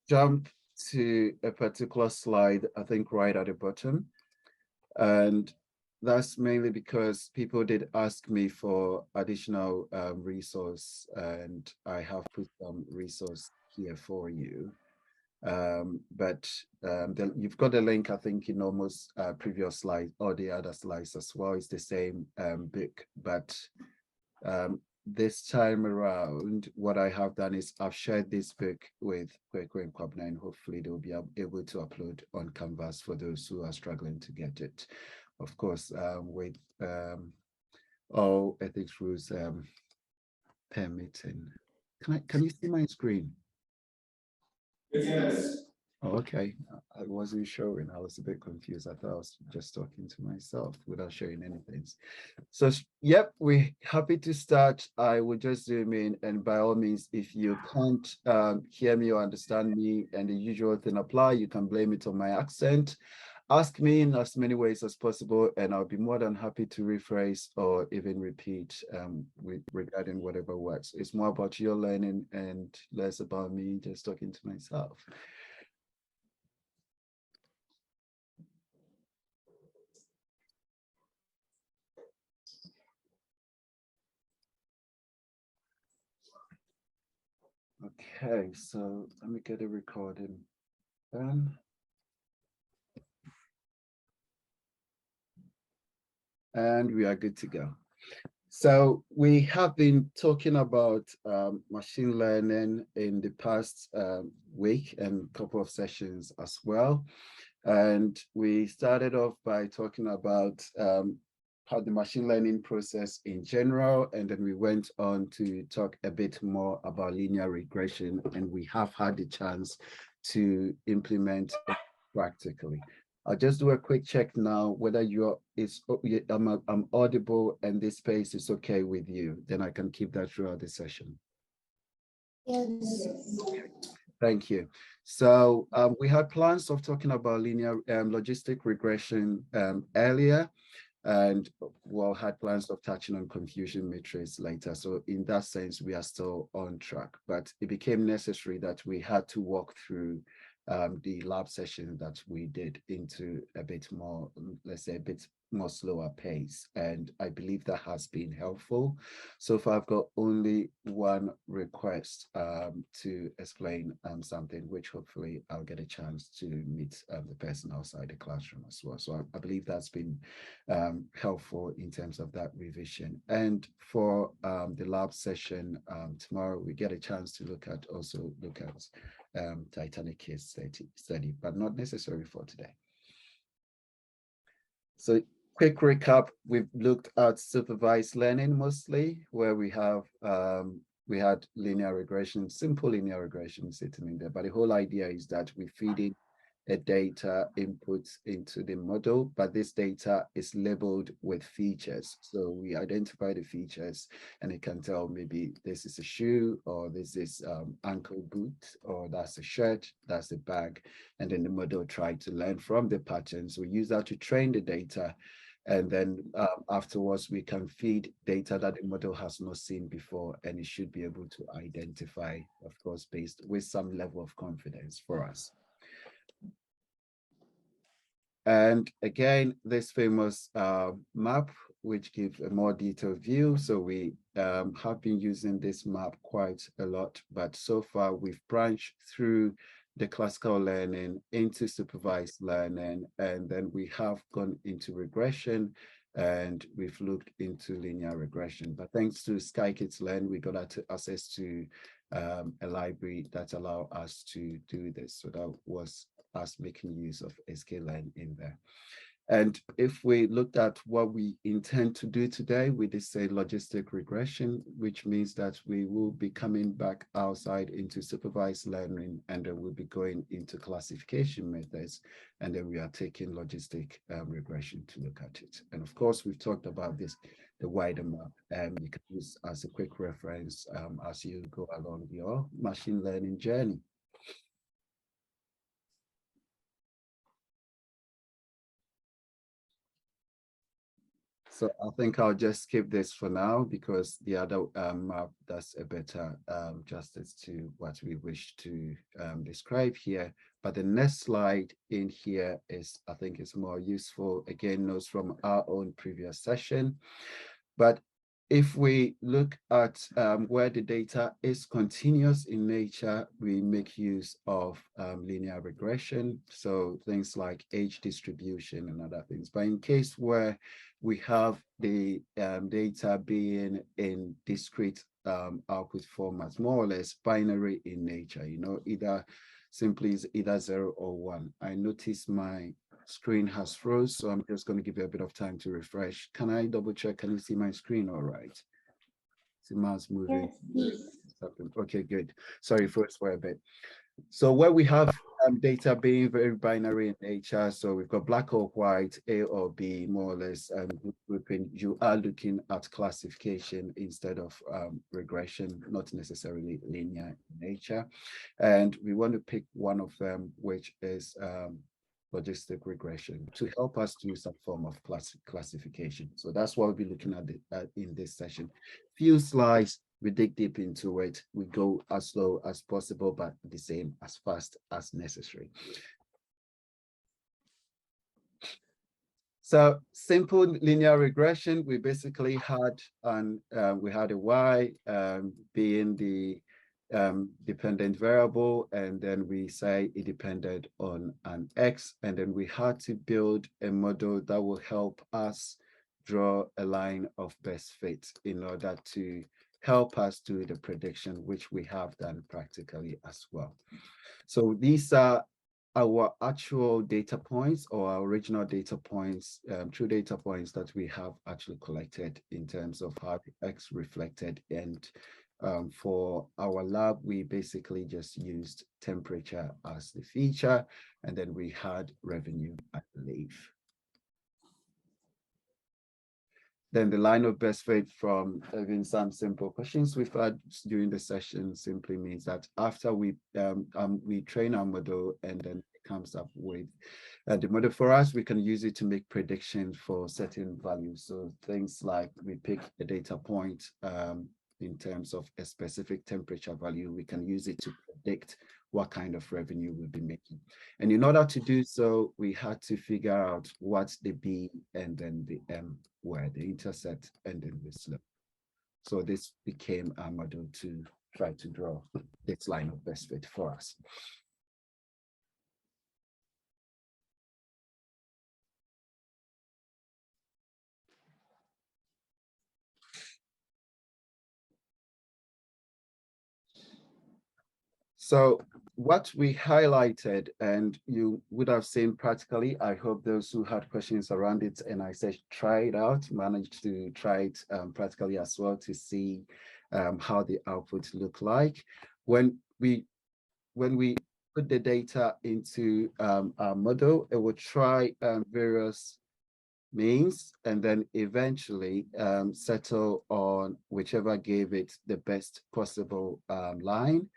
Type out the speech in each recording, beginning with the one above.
Jump to a particular slide, I think right at the bottom. And that's mainly because people did ask me for additional resource, and I have put some resource here for you. You've got the link, I think, in almost previous slides or the other slides as well. It's the same book, but this time around, what I have done is I've shared this book with Kwekwe and Kwabna, and hopefully they'll be able to upload on Canvas for those who are struggling to get it. Of course, with all ethics rules permitting. Can you see my screen? Yes. Oh, okay, I wasn't showing. I was a bit confused. I thought I was just talking to myself without showing anything. So, yep, we're happy to start. I will just zoom in, and by all means, if you can't hear me or understand me and the usual thing apply, you can blame it on my accent. Ask me in as many ways as possible, and I'll be more than happy to rephrase or even repeat regarding whatever works. It's more about your learning and less about me just talking to myself. Okay, so let me get a recording done. And we are good to go. So we have been talking about machine learning in the past week and a couple of sessions as well. And we started off by talking about how the machine learning process in general, and then we went on to talk a bit more about linear regression, and we have had the chance to implement it practically. I'll just do a quick check now whether I'm audible and this space is okay with you. Then I can keep that throughout the session. Yes. Thank you. So we had plans of talking about linear logistic regression earlier, and we'll had plans of touching on confusion matrix later. So in that sense, we are still on track, but it became necessary that we had to walk through the lab session that we did into a bit more, let's say a bit more slower pace. And I believe that has been helpful. So far, I've got only one request to explain something, which hopefully I'll get a chance to meet the person outside the classroom as well. So I believe that's been helpful in terms of that revision. And for the lab session tomorrow, we get a chance to look at Titanic case study, but not necessary for today. So quick recap, we've looked at supervised learning mostly, where we have we had linear regression, simple linear regression sitting in there, but the whole idea is that we feed in a data input into the model, but this data is labeled with features. So we identify the features and it can tell maybe this is a shoe, or this is ankle boot, or that's a shirt, that's a bag. And then the model tried to learn from the patterns. We use that to train the data. And then afterwards, we can feed data that the model has not seen before, and it should be able to identify, of course, based with some level of confidence for us. And again, this famous map, which gives a more detailed view. So we have been using this map quite a lot, but so far we've branched through the classical learning into supervised learning, and then we have gone into regression, and we've looked into linear regression. But thanks to Scikit-learn, we got access to a library that allowed us to do this. So that was us making use of sklearn in there. And if we looked at what we intend to do today, we did say logistic regression, which means that we will be coming back outside into supervised learning, and then we'll be going into classification methods, and then we are taking logistic regression to look at it. And of course, we've talked about this, the wider map, and you can use as a quick reference as you go along your machine learning journey. So I think I'll just skip this for now because the other map does a better justice to what we wish to describe here. But the next slide in here is, I think, is more useful. Again, notes from our own previous session. But if we look at where the data is continuous in nature, we make use of linear regression. So things like age distribution and other things. But in case where we have the data being in discrete output formats, more or less binary in nature, either simply is either 0 or 1. I notice my screen has froze, so I'm just going to give you a bit of time to refresh. Can I double check? Can you see my screen all right? See mouse moving? Yes, Okay, good. Sorry, froze for a bit. So where we have data being very binary in nature, so we've got black or white, A or B, more or less, grouping, you are looking at classification instead of regression, not necessarily linear in nature. And we want to pick one of them, which is logistic regression, to help us do some form of classification. So that's what we'll be looking at in this session. Few slides, we dig deep into it. We go as slow as possible, but the same as fast as necessary. So simple linear regression, we basically had we had a y being the dependent variable, and then we say it depended on an x, and then we had to build a model that will help us draw a line of best fit in order to help us do the prediction, which we have done practically as well. So these are our actual data points, or our original data points, true data points that we have actually collected in terms of how the X reflected. And for our lab, we basically just used temperature as the feature, and then we had revenue, I believe. Then the line of best fit from even some simple questions we've had during the session simply means that after we train our model and then it comes up with the model for us, we can use it to make predictions for certain values. So things like we pick a data point in terms of a specific temperature value, we can use it to predict what kind of revenue we'll be making. And in order to do so, we had to figure out what the B and then the M were, the intercept and then the slope. So this became our model to try to draw this line of best fit for us. So what we highlighted, and you would have seen practically, I hope those who had questions around it, and I said, try it out, managed to try it practically as well to see how the output look like. When we put the data into our model, it will try various means and then eventually settle on whichever gave it the best possible line.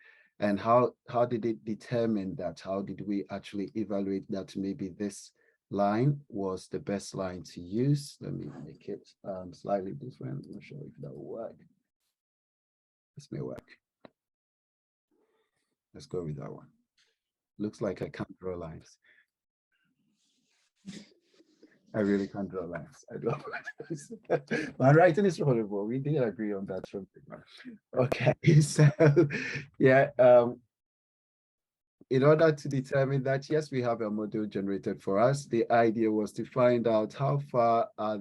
And how did it determine that? How did we actually evaluate that maybe this line was the best line to use? Let me make it slightly different. I'm not sure if that will work. This may work. Let's go with that one. Looks like I can't draw lines. I really can't draw lines. I don't. My writing is horrible. We did agree on that. Okay, so yeah, in order to determine that, yes, we have a model generated for us. The idea was to find out how far are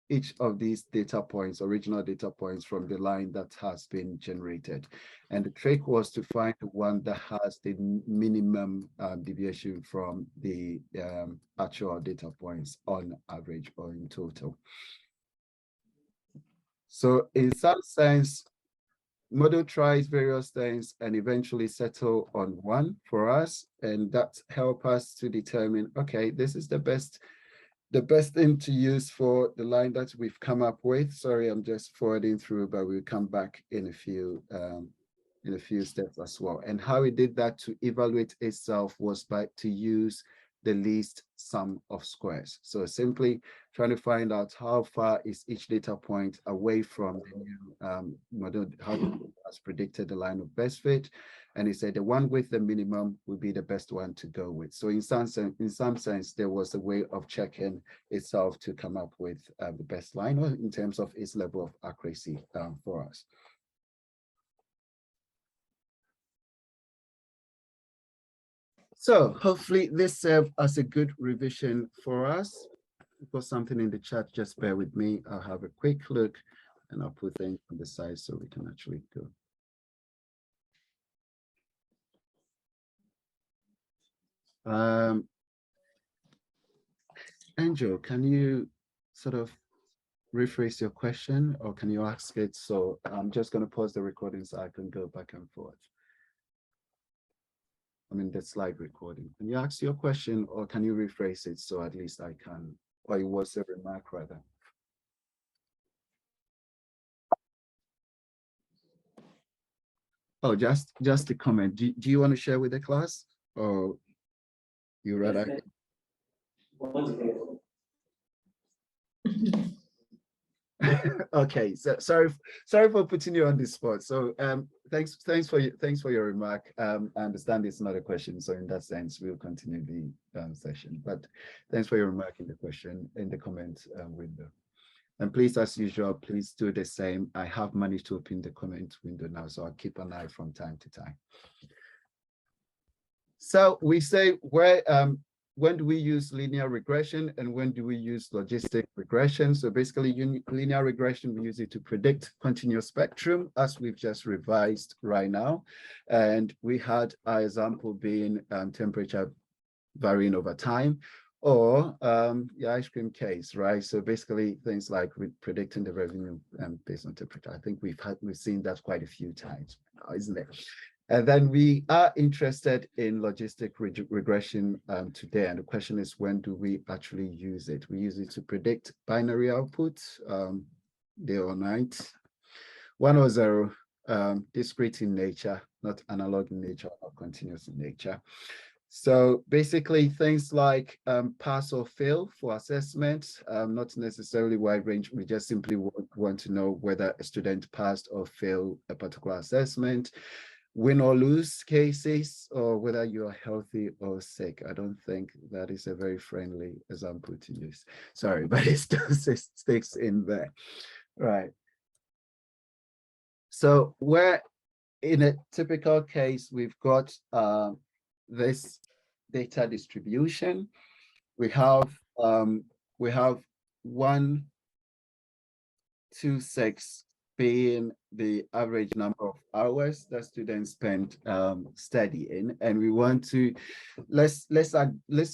each of these data points, original data points from the line that has been generated. And the trick was to find the one that has the minimum deviation from the actual data points on average or in total. So in some sense, model tries various things and eventually settle on one for us, and that help us to determine, okay, this is the best thing to use for the line that we've come up with. Sorry, I'm just forwarding through, but we'll come back in a few steps as well. And how we did that to evaluate itself was to use the least sum of squares. So simply trying to find out how far is each data point away from the new model, how has predicted the line of best fit. And he said the one with the minimum would be the best one to go with. So in some sense, there was a way of checking itself to come up with the best line, or in terms of its level of accuracy for us. So hopefully this served as a good revision for us. Put something in the chat, just bear with me. I'll have a quick look and I'll put things on the side so we can actually go. Angel, can you sort of rephrase your question, or can you ask it? So I'm just going to pause the recording so I can go back and forth. I mean, the slide recording. Can you ask your question, or can you rephrase it so at least I can, or it was a remark rather? Oh, just a comment. Do you want to share with the class, or you rather? Okay, so sorry for putting you on the spot. So thanks for your remark. I understand it's not a question, so in that sense we'll continue the session, but thanks for your remark in the question in the comment window. And please, as usual, please do the same. I have managed to open the comment window now, so I'll keep an eye from time to time. So we say when do we use linear regression and when do we use logistic regression? So basically, linear regression, we use it to predict continuous spectrum, as we've just revised right now. And we had our example being temperature varying over time, or the ice cream case, right? So basically things like predicting the revenue based on temperature. I think we've seen that quite a few times now, isn't it? And then we are interested in logistic regression today. And the question is, when do we actually use it? We use it to predict binary output, day or night, 1 or 0, discrete in nature, not analog in nature, or continuous in nature. So basically things like pass or fail for assessment, not necessarily wide range. We just simply want to know whether a student passed or failed a particular assessment. Win or lose cases, or whether you are healthy or sick. I don't think that is a very friendly example to use. Sorry, but it still sticks in there. Right. So where in a typical case, we've got this data distribution. We have 1, 2, 6 being the average number of hours that students spend studying, and we want to let's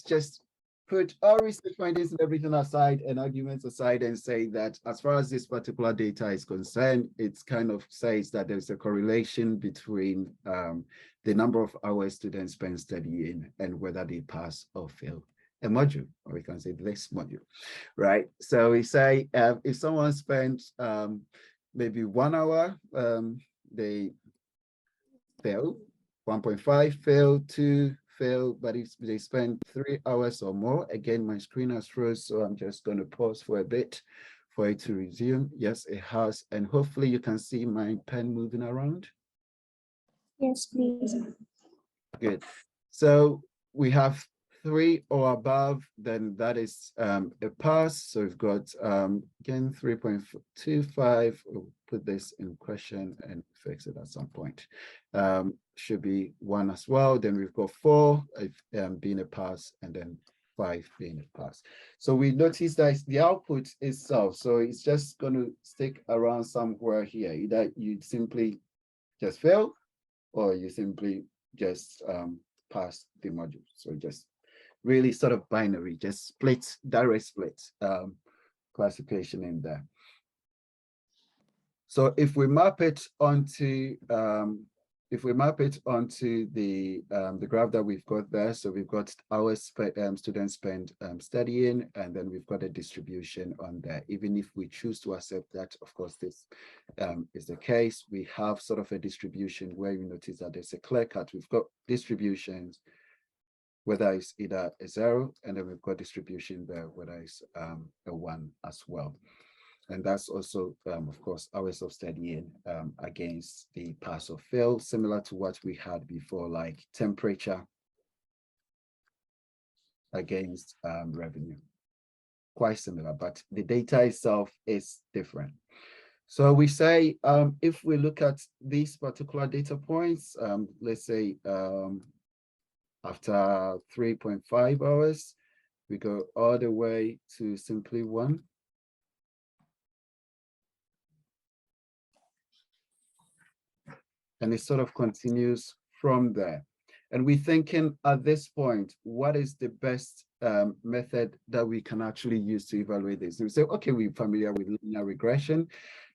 just put all research findings and everything aside and arguments aside and say that as far as this particular data is concerned, it's kind of says that there's a correlation between the number of hours students spend studying and whether they pass or fail a module, or we can say this module, right? So we say if someone spends maybe 1 hour, they fail, 1.5 fail, 2 fail, but if they spend 3 hours or more, again, my screen has froze, so I'm just going to pause for a bit for it to resume. Yes, it has, and hopefully you can see my pen moving around. Yes, please. Good. So we have 3 or above, then that is a pass. So we've got again 3.25. We'll put this in question and fix it at some point. Should be 1 as well. Then we've got 4 being a pass, and then 5 being a pass. So we notice that the output itself, so it's just going to stick around somewhere here. Either you simply just fail, or you simply just pass the module. So just really sort of binary, just split, direct split classification in there. So if we map it onto the graph that we've got there, so we've got our students spend studying, and then we've got a distribution on there. Even if we choose to accept that, of course, this is the case, we have sort of a distribution where you notice that there's a clear cut. We've got distributions whether it's either a 0, and then we've got distribution there, whether it's a 1 as well. And that's also, of course, hours of studying against the pass or fail, similar to what we had before, like temperature against revenue. Quite similar, but the data itself is different. So we say, if we look at these particular data points, let's say after 3.5 hours, we go all the way to simply 1. And it sort of continues from there. And we're thinking at this point, what is the best method that we can actually use to evaluate this? We say, okay, we're familiar with linear regression.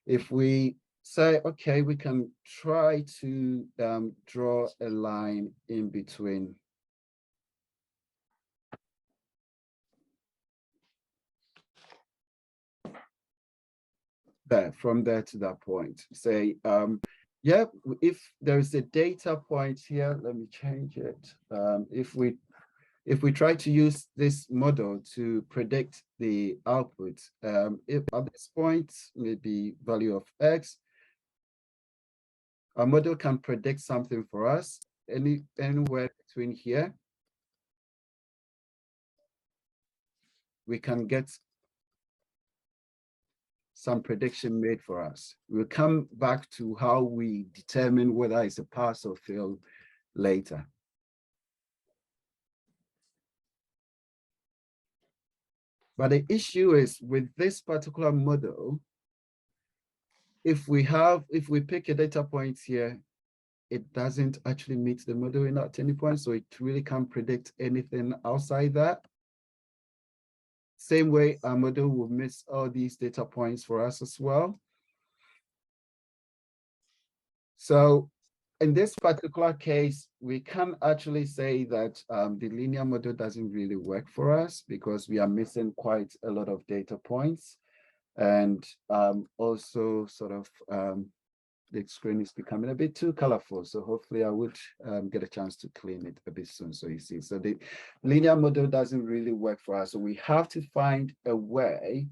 If we say, okay, we can try to draw a line in between there, from there to that point. Say, yeah, if there's a data point here, let me change it. If we try to use this model to predict the output, if at this point, maybe value of X, our model can predict something for us, anywhere between here. We can get some prediction made for us. We'll come back to how we determine whether it's a pass or fail later. But the issue is with this particular model, if we pick a data point here, it doesn't actually meet the model in at any point, so it really can't predict anything outside that. Same way, our model will miss all these data points for us as well. So in this particular case, we can actually say that the linear model doesn't really work for us because we are missing quite a lot of data points. And also sort of the screen is becoming a bit too colorful. So hopefully I would get a chance to clean it a bit soon. So you see, so the linear model doesn't really work for us. So we have to find a way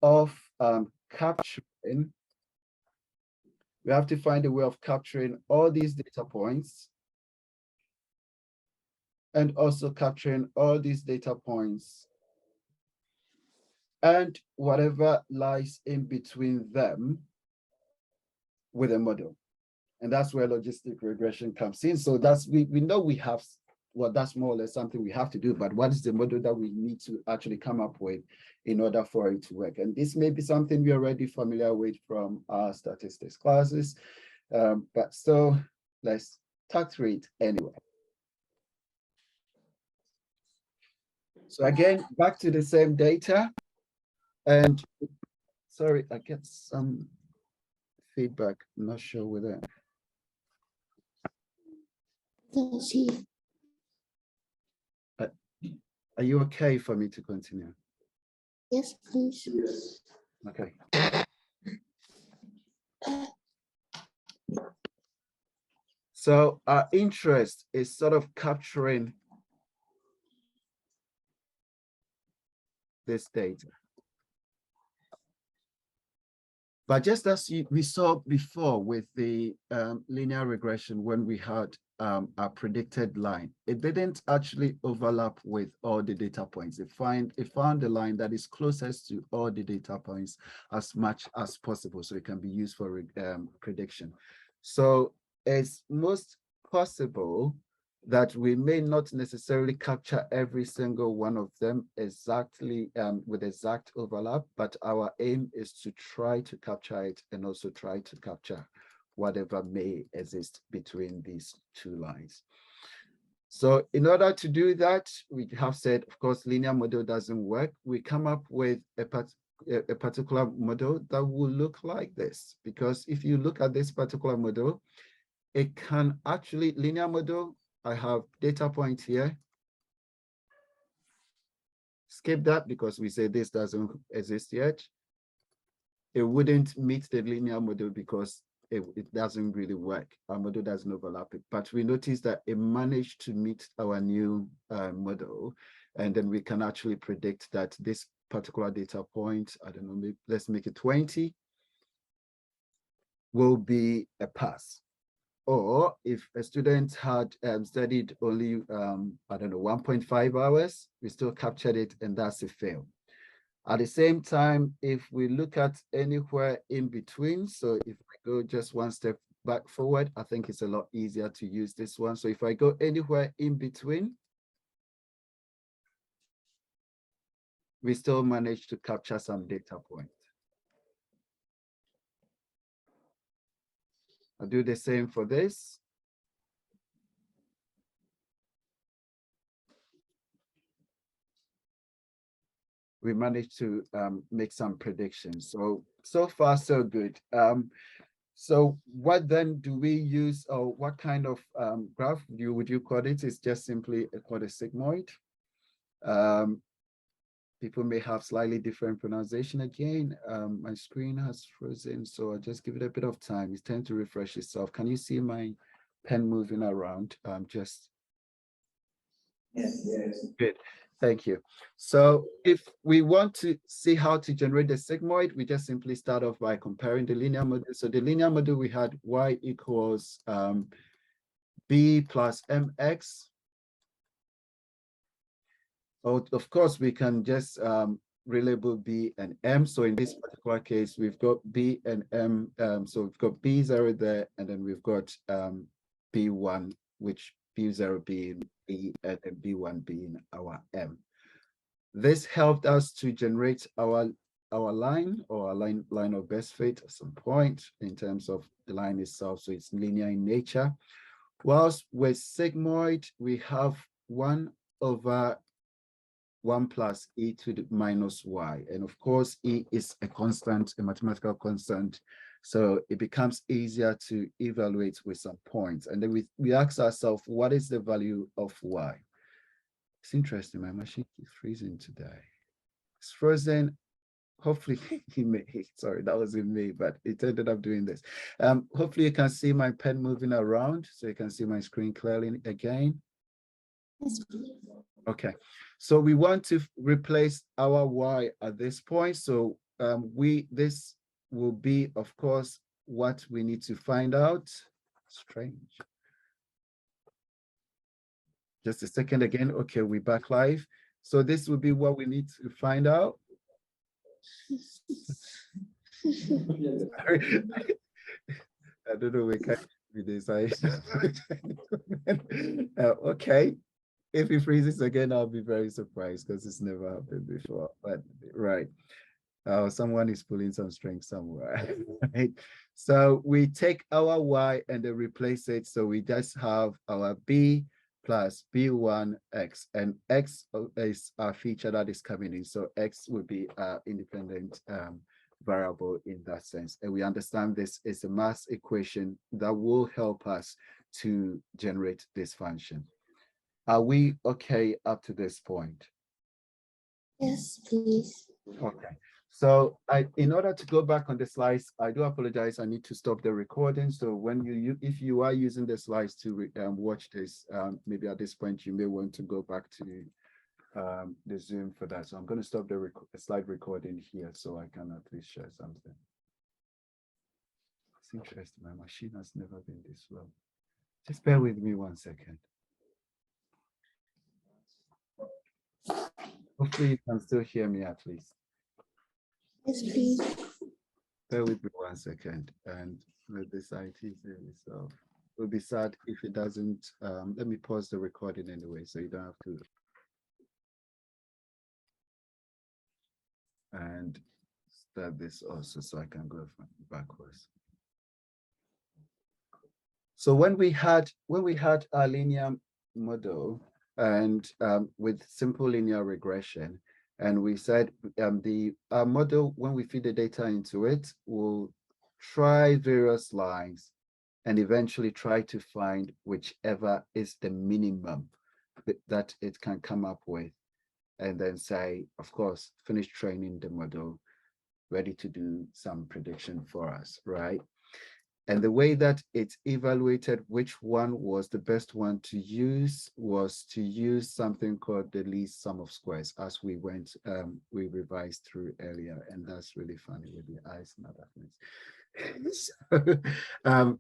of capturing. We have to find a way of capturing all these data points and also capturing all these data points and whatever lies in between them with a model. And that's where logistic regression comes in. So that's, we know we have, well, that's more or less something we have to do, but what is the model that we need to actually come up with in order for it to work? And this may be something we're already familiar with from our statistics classes, but still, let's talk through it anyway. So again, back to the same data. And sorry, I get some feedback. I'm not sure whether. Are you okay for me to continue? Yes, please. Okay. So our interest is sort of capturing this data. But just as we saw before with the linear regression, when we had a predicted line, it didn't actually overlap with all the data points. It found the line that is closest to all the data points as much as possible, so it can be used for prediction. So it's most possible that we may not necessarily capture every single one of them exactly with exact overlap, but our aim is to try to capture it and also try to capture whatever may exist between these two lines. So in order to do that, we have said, of course, linear model doesn't work. We come up with a particular model that will look like this, because if you look at this particular model, it can actually, linear model, I have data point here. Skip that because we say this doesn't exist yet. It wouldn't meet the linear model because it doesn't really work. Our model doesn't overlap it, but we noticed that it managed to meet our new model, and then we can actually predict that this particular data point, I don't know, maybe let's make it 20, will be a pass. Or if a student had studied only, I don't know, 1.5 hours, we still captured it, and that's a fail. At the same time, if we look at anywhere in between, so if I go just one step back forward, I think it's a lot easier to use this one. So if I go anywhere in between, we still manage to capture some data points. I'll do the same for this. We managed to make some predictions. So far, so good. So what then do we use, or what kind of graph would you call it? It's just simply called a sigmoid. People may have slightly different pronunciation again. My screen has frozen, so I'll just give it a bit of time. It's time to refresh itself. Can you see my pen moving around? Yes. Good. Thank you. So if we want to see how to generate the sigmoid, we just simply start off by comparing the linear model. So the linear model, we had y equals b plus mx. Of course, we can just relabel b and m. So in this particular case, we've got b and m. So we've got b0 there, and then we've got b1, which b0 being b and b1 being our m. This helped us to generate our line, or our line of best fit at some point in terms of the line itself. So it's linear in nature. Whilst with sigmoid, we have 1 over 1 plus e to the minus y. And of course, e is a constant, a mathematical constant. So it becomes easier to evaluate with some points. And then we ask ourselves, what is the value of y? It's interesting, my machine keeps freezing today. It's frozen. Hopefully, sorry, that wasn't me, but it ended up doing this. Hopefully you can see my pen moving around, so you can see my screen clearly again. Yes. Okay, so we want to replace our y at this point. So this will be, of course, what we need to find out. Strange. Just a second again. Okay, we're back live. So this will be what we need to find out. I don't know, we can't do this. Okay. If it freezes again, I'll be very surprised because it's never happened before. But right. Someone is pulling some string somewhere. Right? So we take our y and then replace it. So we just have our b plus b1x, and x is our feature that is coming in. So x will be our independent variable in that sense. And we understand this is a math equation that will help us to generate this function. Are we okay up to this point? Yes, please. Okay. So in order to go back on the slides, I do apologize. I need to stop the recording. So when if you are using the slides to watch this, maybe at this point you may want to go back to the Zoom for that. So I'm going to stop the slide recording here so I can at least share something. It's interesting. My machine has never been this slow. Just bear with me 1 second. Hopefully you can still hear me at least. Yes, please. Bear with me 1 second, and let this IT save itself. It will be sad if it doesn't. Let me pause the recording anyway, so you don't have to. And start this also, so I can go backwards. So when we had our linear model and with simple linear regression, and we said our model, when we feed the data into it, will try various lines and eventually try to find whichever is the minimum that it can come up with, and then say, of course, finish training the model, ready to do some prediction for us, right? And the way that it evaluated which one was the best one to use was to use something called the least sum of squares, as we we revised through earlier. And that's really funny with the eyes and other things.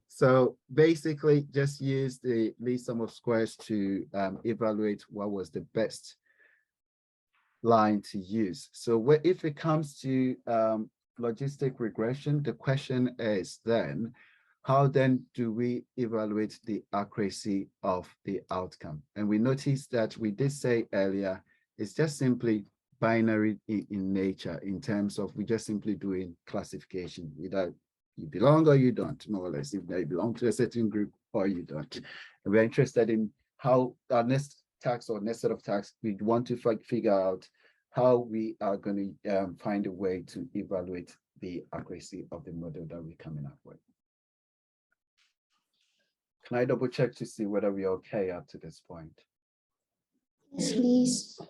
So basically just use the least sum of squares to evaluate what was the best line to use. So if it comes to logistic regression, the question is then, how then do we evaluate the accuracy of the outcome? And we noticed that we did say earlier, it's just simply binary in nature, in terms of we just simply doing classification. Either you belong or you don't, more or less. If they belong to a certain group or you don't. And we're interested in how our next task or next set of tasks, we want to figure out how we are going to find a way to evaluate the accuracy of the model that we're coming up with. Can I double check to see whether we're okay up to this point? Yes, please.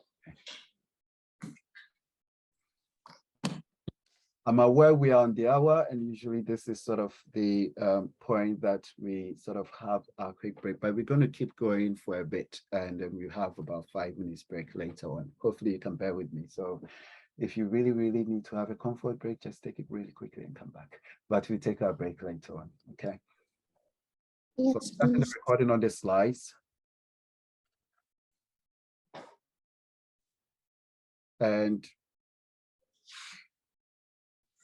I'm aware we are on the hour, and usually this is sort of the point that we sort of have a quick break, but we're going to keep going for a bit, and then we have about 5 minutes break later on. Hopefully you can bear with me. So if you really, really need to have a comfort break, just take it really quickly and come back. But we take our break later on, okay? Yes, So starting the please. recording on the slides. And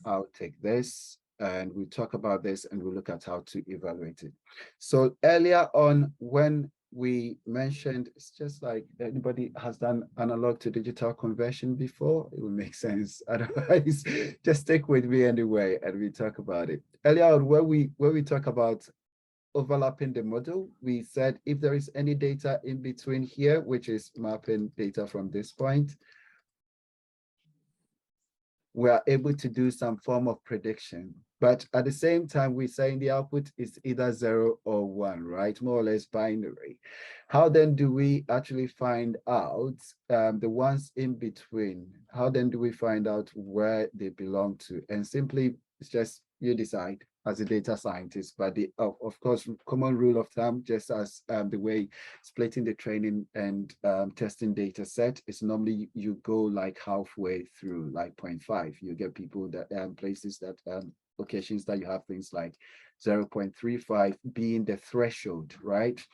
I'll take this and we talk about this and we'll look at how to evaluate it. So earlier on, when we mentioned, it's just like anybody has done analog to digital conversion before, it will make sense. Otherwise, just stick with me anyway and we talk about it. Earlier on, when we talk about overlapping the model, we said if there is any data in between here, which is mapping data from this point, we are able to do some form of prediction. But at the same time, we're saying the output is either 0 or 1, right? More or less binary. How then do we actually find out the ones in between? How then do we find out where they belong to? And simply, it's just you decide as a data scientist, but the of course, common rule of thumb, just as the way splitting the training and testing data set is normally you go like halfway through, like 0.5. You get people that places that occasions that you have things like 0.35 being the threshold, right?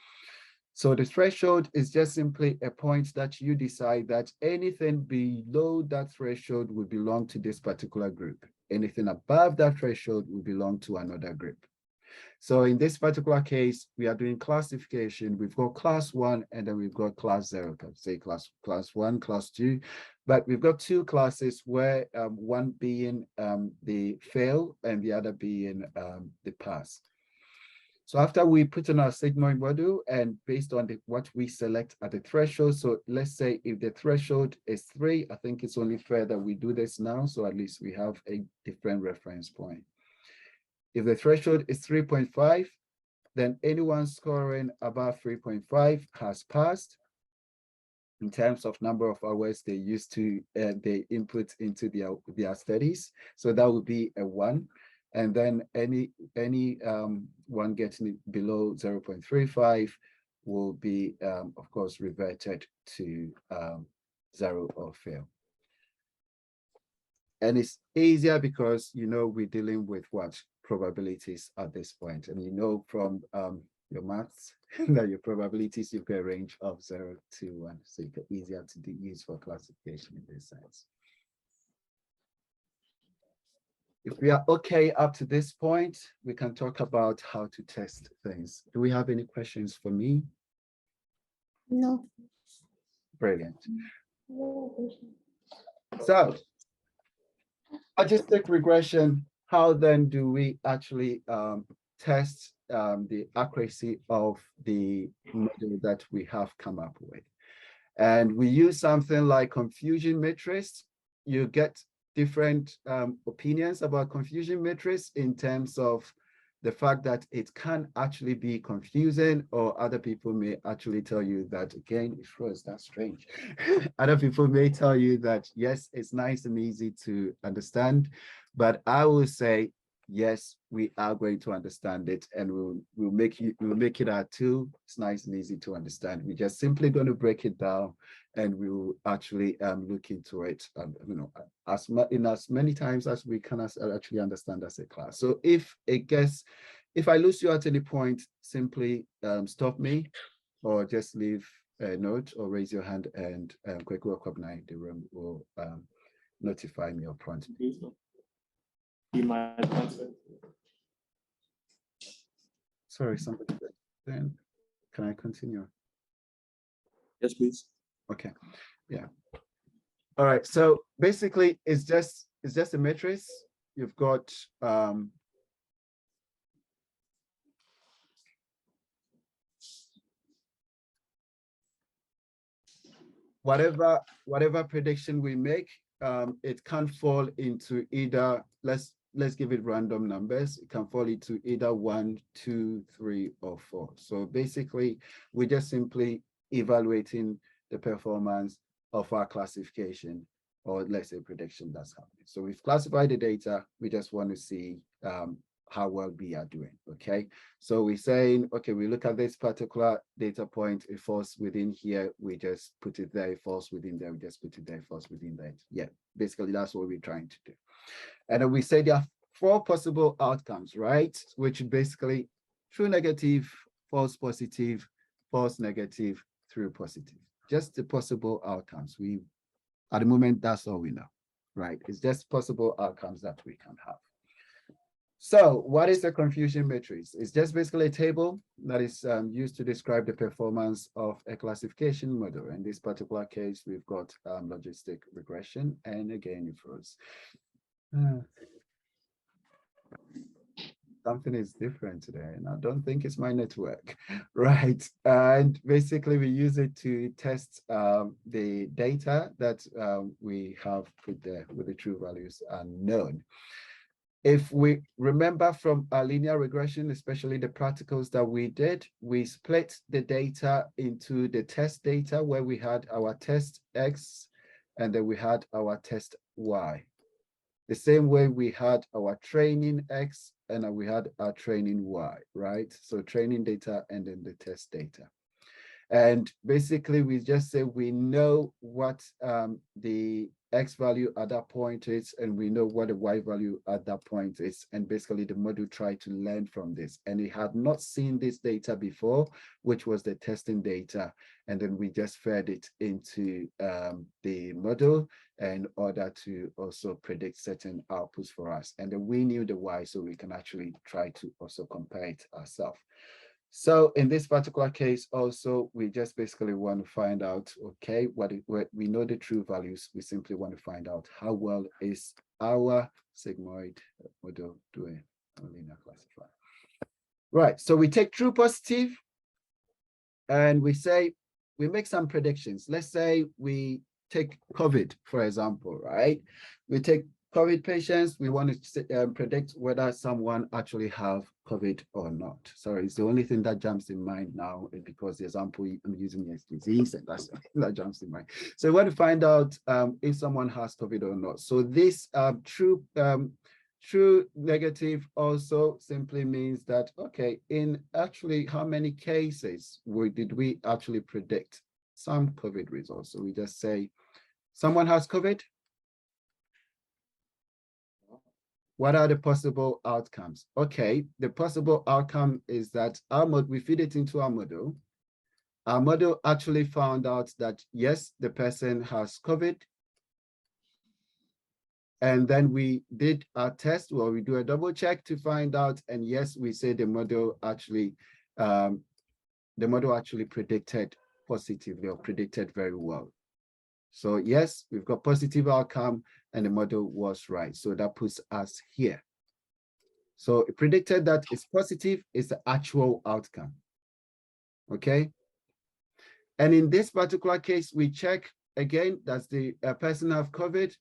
So the threshold is just simply a point that you decide that anything below that threshold will belong to this particular group. Anything above that threshold will belong to another group. So in this particular case, we are doing classification. We've got class 1 and then we've got class 0, say class 1, class 2. But we've got two classes where one being the fail and the other being the pass. So after we put in our sigmoid model and based on what we select at the threshold, so let's say if the threshold is 3, I think it's only fair that we do this now, so at least we have a different reference point. If the threshold is 3.5, then anyone scoring above 3.5 has passed in terms of number of hours they used to they input into their studies. So that would be a 1. And then any one getting below 0.35 will be, of course, reverted to 0 or fail. And it's easier because, you know, we're dealing with what probabilities at this point. And you know from your maths that your probabilities, you've got a range of 0 to 1. So it's easier to use for classification in this sense. If we are okay up to this point, we can talk about how to test things. Do we have any questions for me? No. Brilliant. So, logistic regression, how then do we actually test the accuracy of the model that we have come up with? And we use something like confusion matrix. You get different opinions about confusion matrix in terms of the fact that it can actually be confusing, or other people may actually tell you that, again, it froze, that's strange. Other people may tell you that, yes, it's nice and easy to understand, but I will say yes, we are going to understand it, and we'll make it our tool. It's nice and easy to understand. We're just simply going to break it down, and we'll actually look into it, in as many times as we can actually understand as a class. So if I lose you at any point, simply stop me, or just leave a note or raise your hand, and quick welcome night the room will notify me or prompt me. Sorry, somebody. Then can I continue? Yes, please. Okay. Yeah. All right. So basically, it's just a matrix. You've got whatever prediction we make, it can fall into either, let's give it random numbers. It can fall into either 1, 2, 3, or 4. So basically, we're just simply evaluating the performance of our classification, or let's say prediction that's happening. So we've classified the data. We just want to see how well we are doing. Okay. So we're saying, okay, we look at this particular data point, it falls within here, we just put it there, it falls within there, we just put it there, it falls within that. Yeah, basically that's what we're trying to do. And then we say there are 4 possible outcomes, right? Which basically true negative, false positive, false negative, true positive. Just the possible outcomes. At the moment, that's all we know, right? It's just possible outcomes that we can have. So what is the confusion matrix? It's just basically a table that is used to describe the performance of a classification model. In this particular case, we've got logistic regression, and again, it froze. Something is different today, and I don't think it's my network, right? And basically, we use it to test the data that we have put there with the true values unknown. If we remember from our linear regression, especially the practicals that we did, we split the data into the test data, where we had our test X and then we had our test Y. The same way we had our training X and we had our training Y, right? So training data and then the test data. And basically, we just say we know what the X value at that point is, and we know what the Y value at that point is. And basically, the model tried to learn from this. And it had not seen this data before, which was the testing data. And then we just fed it into the model in order to also predict certain outputs for us. And then we knew the Y, so we can actually try to also compare it ourselves. So in this particular case, also, we just basically want to find out, okay, what we know the true values. We simply want to find out how well is our sigmoid model doing on linear classifier. Right, so we take true positive and we say, we make some predictions. Let's say we take COVID, for example, right? We take COVID patients, we want to predict whether someone actually have COVID or not. Sorry, it's the only thing that jumps in mind now, because the example I'm using is disease, and that's that jumps in mind. So we want to find out if someone has COVID or not. So this true negative also simply means that, okay, in actually how many cases did we actually predict some COVID results? So we just say someone has COVID. What are the possible outcomes? Okay, the possible outcome is that we feed it into our model. Our model actually found out that, yes, the person has COVID. And then we did our test, where we do a double check to find out. And yes, we say the model actually predicted positively, or predicted very well. So yes, we've got positive outcome and the model was right. So that puts us here. So it predicted that it's positive, is the actual outcome. Okay. And in this particular case, we check again, does the person have COVID?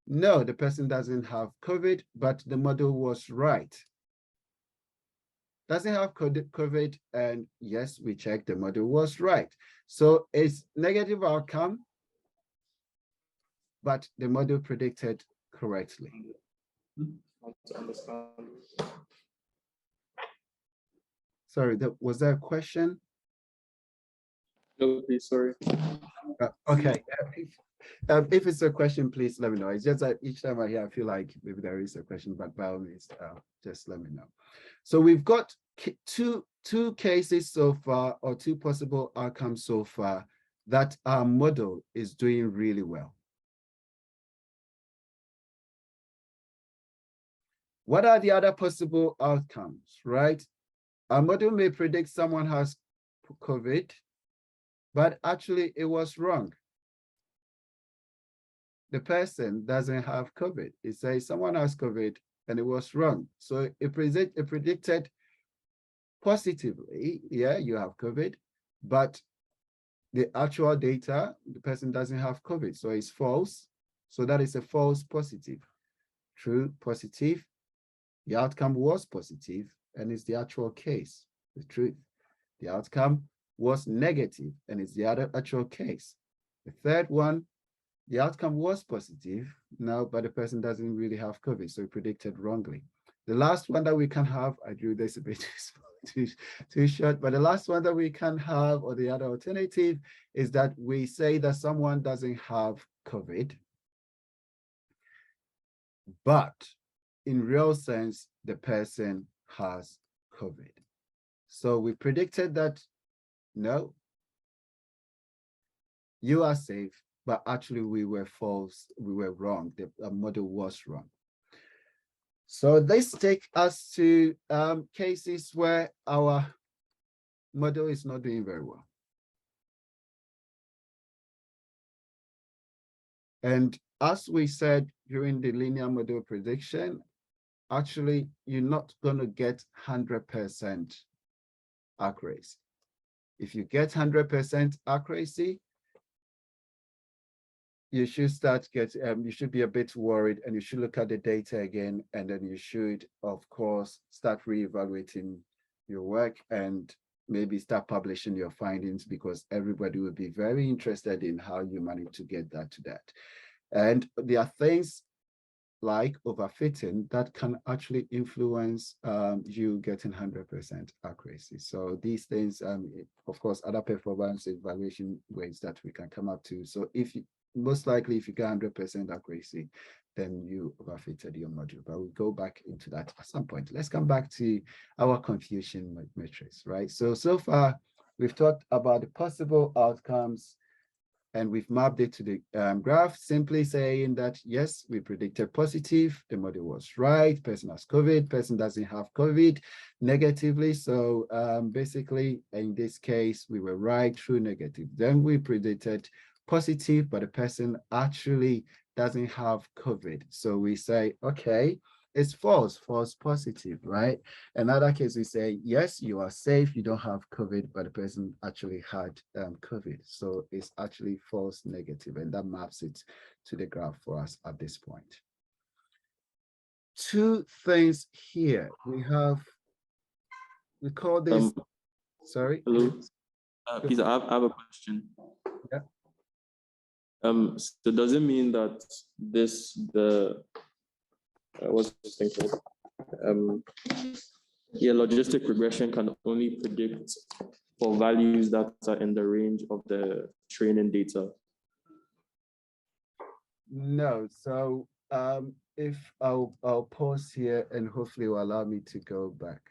No, the person doesn't have COVID, but the model was right. Doesn't have COVID, and yes, we checked, the model was right. So it's negative outcome, but the model predicted correctly. want to understand. Sorry, was there a question? No, please, sorry. Okay. If it's a question, please let me know. It's just that each time I hear, I feel like maybe there is a question, but by all means, just let me know. So we've got two cases so far, or two possible outcomes so far, that our model is doing really well. What are the other possible outcomes, right? Our model may predict someone has COVID, but actually it was wrong. The person doesn't have COVID. It says someone has COVID and it was wrong. So it predicted positively, yeah, you have COVID, but the actual data, the person doesn't have COVID. So it's false. So that is a false positive. True positive, the outcome was positive, and it's the actual case, the truth. The outcome was negative, and it's the other actual case. The third one, the outcome was positive, now, but the person doesn't really have COVID, so it predicted wrongly. The last one that we can have, I drew this a bit too short, but the last one that we can have, or the other alternative, is that we say that someone doesn't have COVID, but in real sense, the person has COVID. So we predicted that, no, you are safe, but actually we were false, we were wrong, the model was wrong. So this takes us to cases where our model is not doing very well. And as we said during the linear model prediction, actually, you're not going to get 100% accuracy. If you get 100% accuracy, you should you should be a bit worried, and you should look at the data again, and then you should, of course, start reevaluating your work and maybe start publishing your findings, because everybody will be very interested in how you manage to get that to that. And there are things like overfitting that can actually influence you getting 100% accuracy. So these things, of course, other performance evaluation ways that we can come up to. So if you, most likely, if you get 100% accuracy, then you overfitted your module. But we'll go back into that at some point. Let's come back to our confusion matrix, right? So far, we've talked about the possible outcomes, and we've mapped it to the graph, simply saying that, yes, we predicted positive, the model was right, person has COVID, person doesn't have COVID, negatively. So basically, in this case, we were right, true, negative. Then we predicted positive, but the person actually doesn't have COVID. So we say, okay, it's false, false positive, right? Another case, we say, yes, you are safe, you don't have COVID, but the person actually had COVID. So it's actually false negative, and that maps it to the graph for us at this point. Two things here. We call this, sorry. Hello. Please, I have a question. Yeah. So does it mean that what's this thing called? Logistic regression can only predict for values that are in the range of the training data? No. So if I'll pause here, and hopefully will allow me to go back.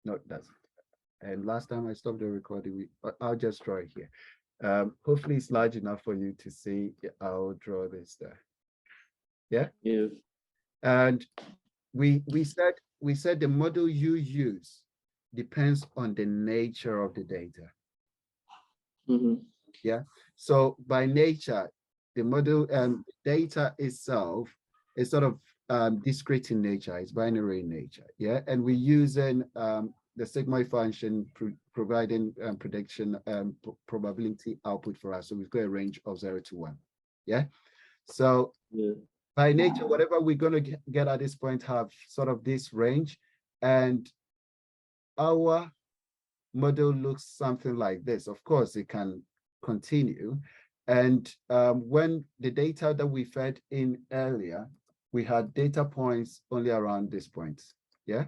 No, that's, and last time I stopped the recording, I'll just draw it here. Hopefully it's large enough for you to see. I'll draw this there. Yeah. Yeah. And we said the model you use depends on the nature of the data. Mm-hmm. Yeah. So by nature, the model data itself is sort of discrete in nature. It's binary in nature. Yeah. And we're using the sigma function providing prediction probability output for us. So we've got a range of 0 to 1. Yeah. So yeah, by nature, whatever we're going to get at this point have sort of this range, and our model looks something like this. Of course, it can continue. And when the data that we fed in earlier we had data points only around this point. Yeah.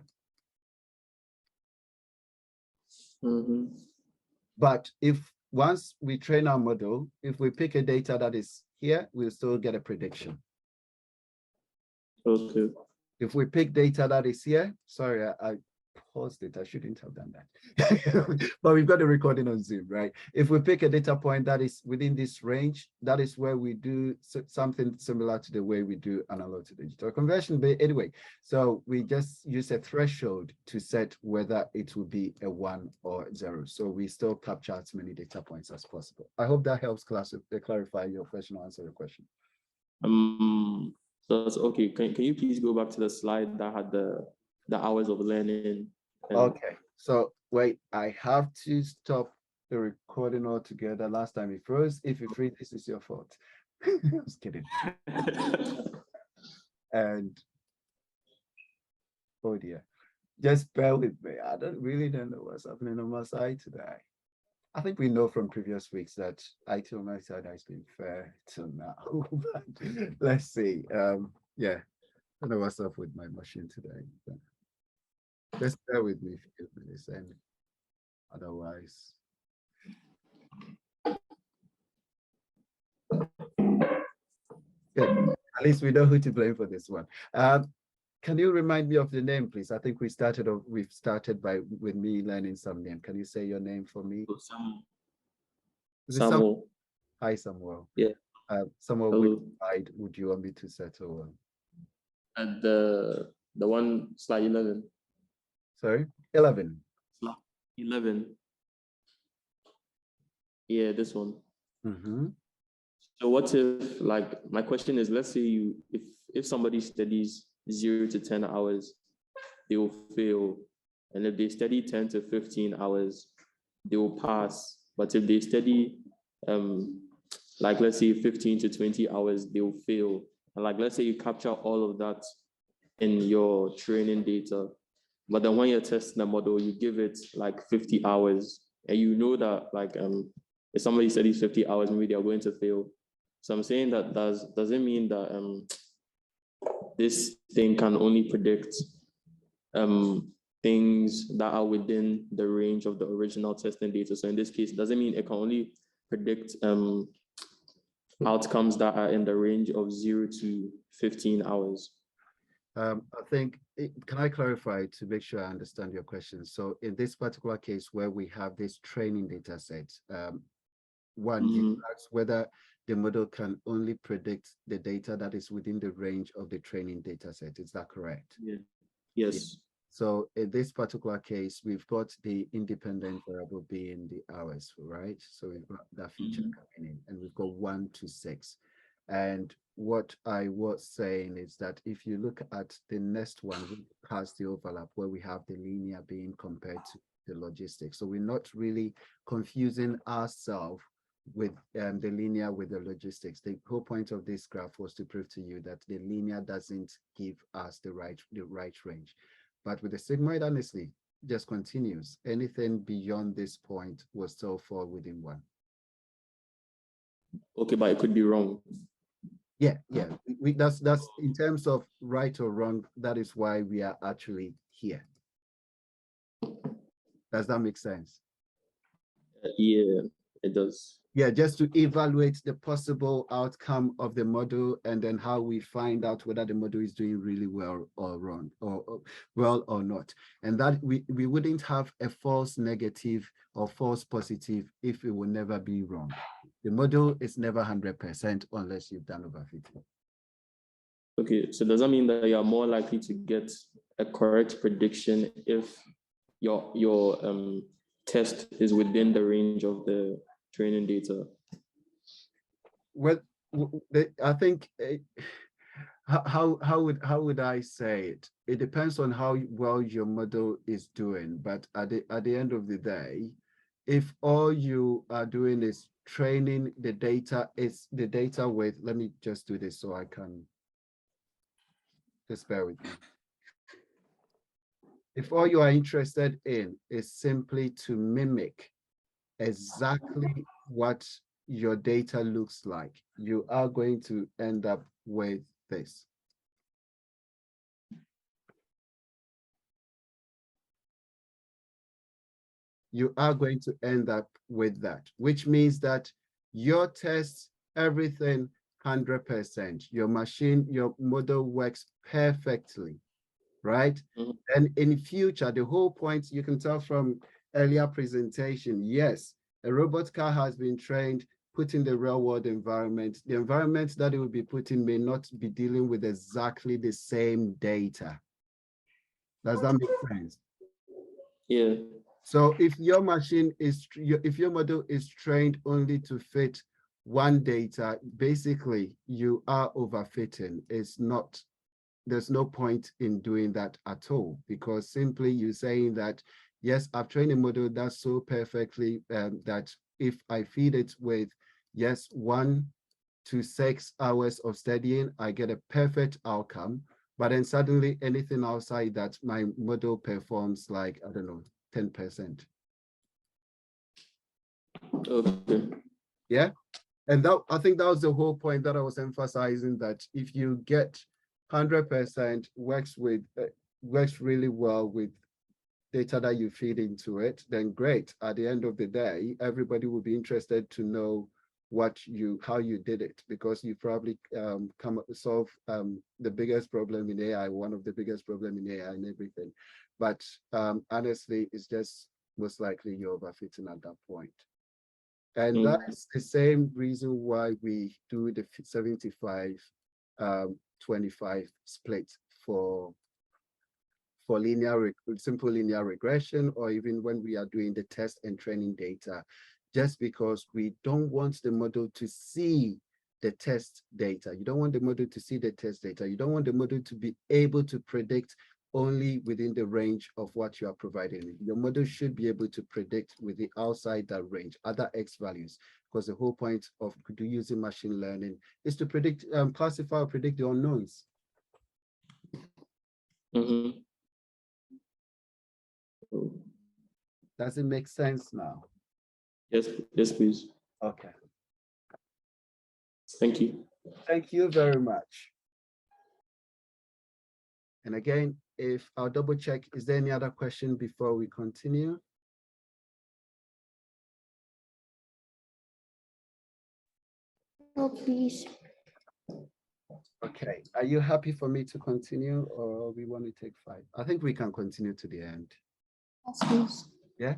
But if once we train our model, if we pick a data that is here, we'll still get a prediction. Okay. If we pick data that is here, sorry, I paused it. I shouldn't have done that. But we've got the recording on Zoom, right? If we pick a data point that is within this range, that is where we do something similar to the way we do analog to digital conversion. But anyway, so we just use a threshold to set whether it will be a 1 or 0. So we still capture as many data points as possible. I hope that helps clarify your question or answer your question. So that's okay. Can you please go back to the slide that had the hours of learning? Okay, so wait, I have to stop the recording altogether. Last time it froze. If you freeze, this is your fault. I was kidding. And oh dear, just bear with me. I really don't know what's happening on my side today. I think we know from previous weeks that IT on my side has been fair till now. Let's see. Yeah, I don't know what's up with my machine today. But just bear with me for a few minutes, and otherwise. Good. At least we know who to blame for this one. Can you remind me of the name, please? I think we've started with me learning some name. Can you say your name for me? Samuel. Hi, Samuel. Yeah. Samuel, Hello. which side would you want me to settle on? And the one slide 11. Sorry, 11. Slide 11. Yeah, this one. So what if, like, my question is, let's say if somebody studies 0 to 10 hours, they will fail. And if they study 10 to 15 hours, they will pass. But if they study, like, let's say 15 to 20 hours, they will fail. And like, let's say you capture all of that in your training data, but then when you're testing the model, you give it like 50 hours, and you know that, like, if somebody studies 50 hours, maybe they're going to fail. So I'm saying that doesn't mean that this thing can only predict things that are within the range of the original testing data. So in this case, it doesn't mean it can only predict outcomes that are in the range of 0 to 15 hours. I think, can I clarify to make sure I understand your question? So in this particular case where we have this training data set, one, you ask whether the model can only predict the data that is within the range of the training data set. Is that correct? Yeah. Yes. Yeah. So in this particular case, we've got the independent variable being the hours, right? So we've got that feature coming in, and we've got 1 to 6. And what I was saying is that if you look at the next one, we has the overlap where we have the linear being compared to the logistics. So we're not really confusing ourselves with the linear with the logistics. The whole point of this graph was to prove to you that the linear doesn't give us the right range. But with the sigmoid, honestly, just continues. Anything beyond this point will still fall within 1. Okay, but it could be wrong. Yeah. That's in terms of right or wrong, that is why we are actually here. Does that make sense? Yeah, it does. Yeah, just to evaluate the possible outcome of the model, and then how we find out whether the model is doing really well or wrong, or well or not. And that we wouldn't have a false negative or false positive if it will never be wrong. The model is never 100% unless you've done over 50. Okay, so does that mean that you're more likely to get a correct prediction if your test is within the range of the training data? Well, I think how would I say it? It depends on how well your model is doing. But at the end of the day, if all you are doing is training the data, with, let me just do this so I can just bear with me. If all you are interested in is simply to mimic exactly what your data looks like, you are going to end up with this. you are going to end up with that, which means that your test, everything 100%, your machine, your model works perfectly, right? Mhm. And in future, the whole point, you can tell from earlier presentation, yes, a robot car has been trained, put in the real world environment. The environment that it will be put in may not be dealing with exactly the same data. Does that make sense? Yeah. So if your machine is, if your model is trained only to fit one data, basically you are overfitting. It's not, there's no point in doing that at all, because simply you're saying that, yes, I've trained a model that's so perfectly that if I feed it with, yes, 1 to 6 hours of studying, I get a perfect outcome. But then suddenly anything outside that, my model performs like, I don't know, 10%. Okay. Yeah. And that, I think that was the whole point that I was emphasizing, that if you get 100% works really well with data that you feed into it, then great. At the end of the day, everybody will be interested to know how you did it, because you probably solve the biggest problem in AI, one of the biggest problem in AI and everything. But honestly, it's just most likely you're overfitting at that point. And that's the same reason why we do the 75, 25 split for simple linear regression, or even when we are doing the test and training data, just because we don't want the model to see the test data. You don't want the model to see the test data. You don't want the model to be able to predict only within the range of what you are providing. Your model should be able to predict with the outside that range, other X values, because the whole point of using machine learning is to predict, classify or predict the unknowns. Mm-hmm. Does it make sense now? Yes, yes, please. Okay. Thank you. Thank you very much. And again, if I'll double check, is there any other question before we continue? No, please. Okay, are you happy for me to continue, or we want to take 5? I think we can continue to the end. Yes, please. Yeah?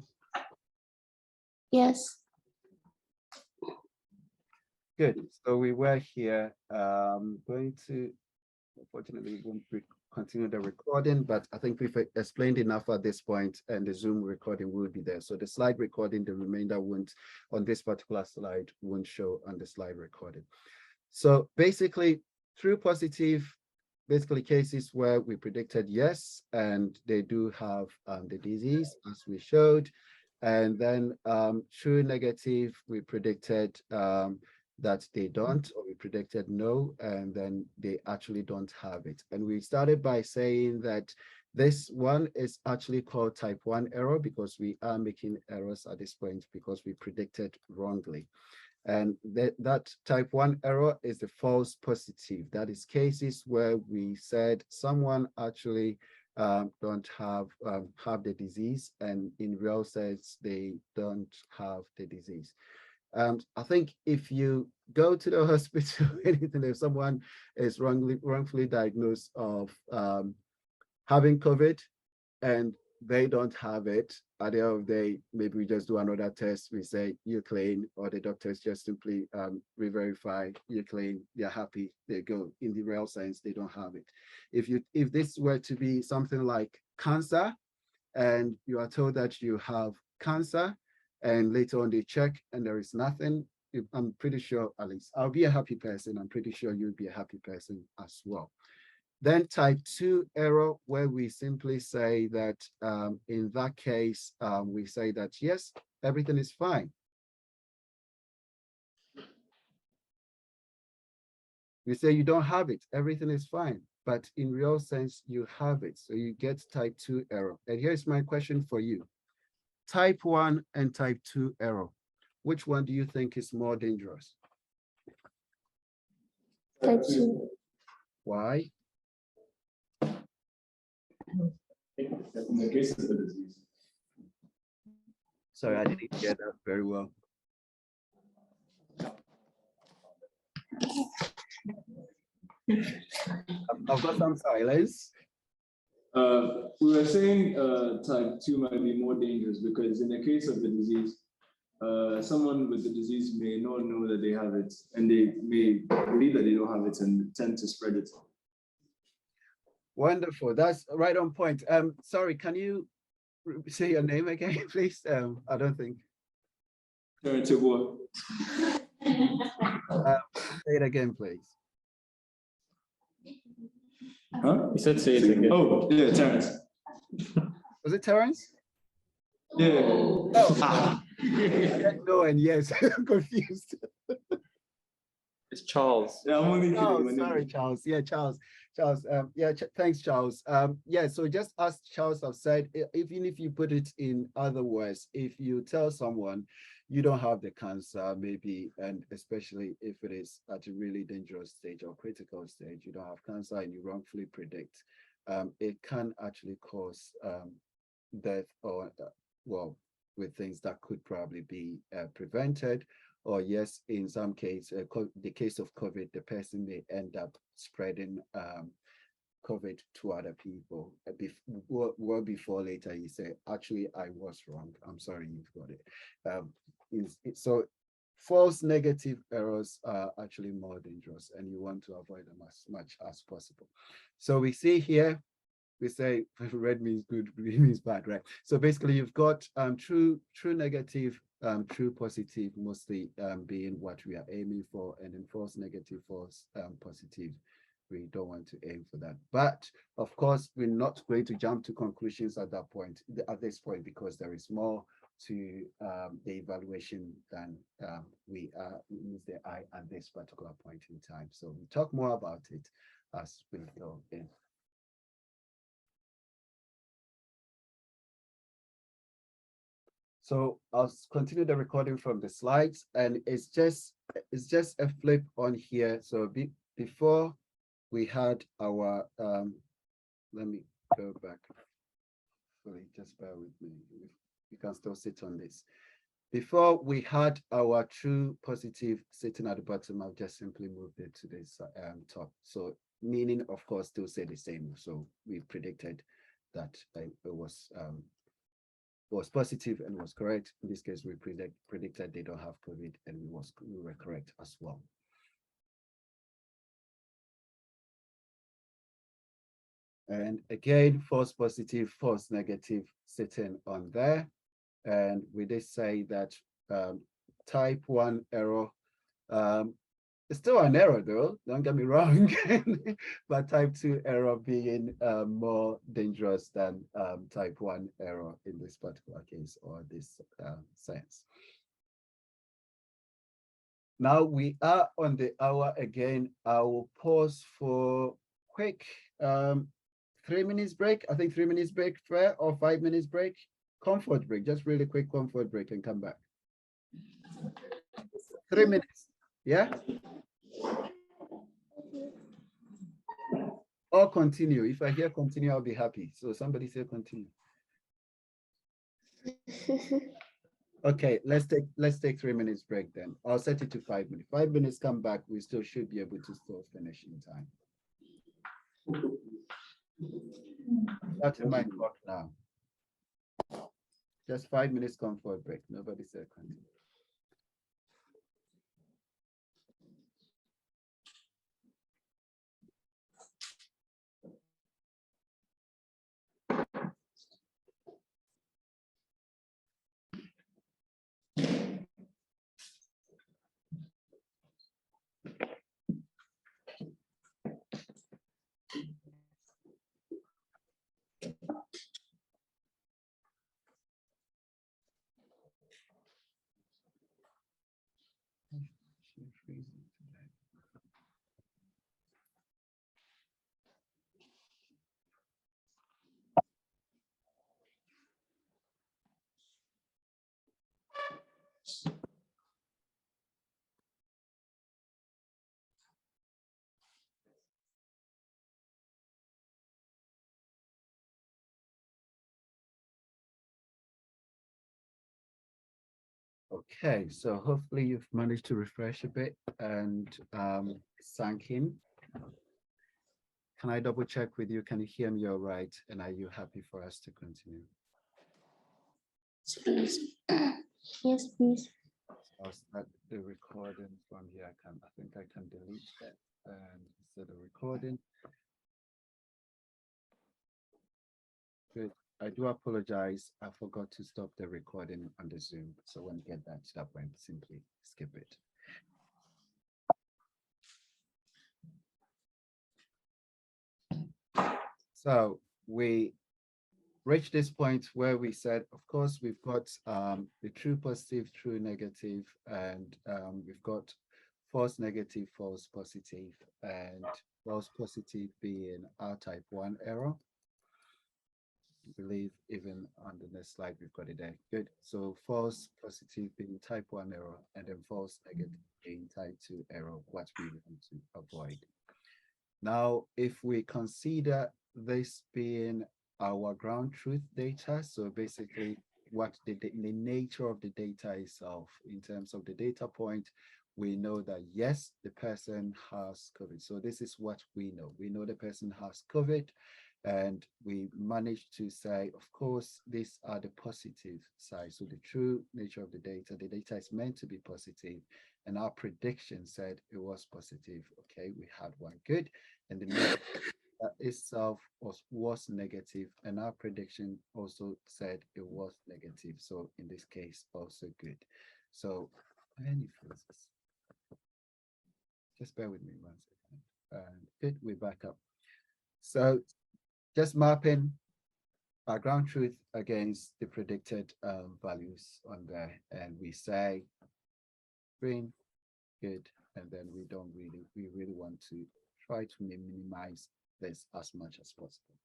Yes. Good. So we were here, going to, unfortunately, we won't continue the recording, but I think we've explained enough at this point, and the Zoom recording will be there. So the slide recording, the remainder won't, on this particular slide, won't show on the slide recording. So basically, through positive, basically cases where we predicted yes, and they do have the disease, as we showed. And then true negative, we predicted that they don't, or we predicted no, and then they actually don't have it. And we started by saying that this one is actually called type 1 error, because we are making errors at this point because we predicted wrongly. And that type 1 error is the false positive. That is cases where we said someone actually don't have the disease, and in real sense, they don't have the disease. I think if you go to the hospital, anything, if someone is wrongfully diagnosed of having COVID and they don't have it, at the end of the day, maybe we just do another test. We say you're clean, or the doctors just simply re-verify you're clean, they're happy, they go. In the real sense, they don't have it. If this were to be something like cancer, and you are told that you have cancer, and later on they check and there is nothing, I'm pretty sure, at least I'll be a happy person. I'm pretty sure you'll be a happy person as well. Then type 2 error, where we simply say that in that case, we say that, yes, everything is fine. We say you don't have it, everything is fine, but in real sense, you have it. So you get type 2 error. And here's my question for you. Type 1 and type 2 error, which one do you think is more dangerous? Type 2. Why? Sorry, I didn't hear that very well. I've got some silence. We were saying type 2 might be more dangerous because in the case of the disease, someone with the disease may not know that they have it, and they may believe that they don't have it and tend to spread it. Wonderful. That's right on point. Sorry, can you say your name again, please? I don't think. Terrence, your boy. Say it again, please. Huh? You said say it again. Oh, yeah, Terrence. Was it Terrence? Yeah. Oh, no, and yes, I'm confused. It's Charles. Yeah, I'm only kidding. Oh, sorry, Charles. Yeah, Charles. Charles. Yeah, thanks, Charles. Yeah, so just as Charles have said, even if you put it in other words, if you tell someone you don't have the cancer, maybe, and especially if it is at a really dangerous stage or critical stage, you don't have cancer and you wrongfully predict, it can actually cause death or, well, with things that could probably be prevented. Or yes, in some case, the case of COVID, the person may end up spreading COVID to other people. Well before later, you say, actually, I was wrong. I'm sorry, you've got it. So false negative errors are actually more dangerous, and you want to avoid them as much as possible. So we see here, we say red means good, green means bad, right? So basically, you've got true negative, true positive, mostly being what we are aiming for, and then false negative, false positive. We don't want to aim for that. But of course, we're not going to jump to conclusions at that point, at this point, because there is more to the evaluation than we use the eye at this particular point in time. So we'll talk more about it as we go in. So I'll continue the recording from the slides, and it's just a flip on here. So before we had our let me go back. Sorry, just bear with me. You can still sit on this. Before we had our true positive sitting at the bottom, I've just simply moved it to this top. So meaning, of course, still say the same. So we predicted that it was positive and was correct. In this case, we predicted they don't have COVID, and we were correct as well. And again, false positive, false negative sitting on there. And we did say that type 1 error, it's still an error though, don't get me wrong, but type 2 error being more dangerous than type 1 error in this particular case or this sense. Now we are on the hour again. I will pause for quick 3 minutes break. I think 3 minutes break fair, or 5 minutes break. Comfort break, just really quick comfort break and come back. 3 minutes, yeah? Or continue. If I hear continue, I'll be happy. So somebody say continue. Okay, let's take 3 minutes break then. I'll set it to 5 minutes. 5 minutes, come back. We still should be able to still finish in time. Starting my clock now. Just 5 minutes comfort break. Nobody said continue. Okay, so hopefully you've managed to refresh a bit and sank in. Can I double check with you? Can you hear me all right? And are you happy for us to continue? Please. Yes, please. I'll start the recording from here. I think I can delete that and set the recording. Good. I do apologize. I forgot to stop the recording on the Zoom. So when you get that to that point, simply skip it. So we reached this point where we said, of course, we've got the true positive, true negative, and we've got false negative, false positive, and false positive being our type 1 error. I believe even on the next slide, we've got it there. Good. So false positive being type 1 error, and then false negative being type 2 error, what we want to avoid. Now, if we consider this being our ground truth data, so basically what the nature of the data itself, in terms of the data point, we know that yes, the person has COVID. So this is what we know. We know the person has COVID, and we managed to say, of course, these are the positive side. So the true nature of the data is meant to be positive, and our prediction said it was positive. Okay, we had one good, and the data itself was negative, and our prediction also said it was negative. So in this case, also good. So any phrases? Just bear with me 1 second. And good, we're back up. So just mapping our ground truth against the predicted values on there, and we say green, good, and then we really want to try to minimize this as much as possible.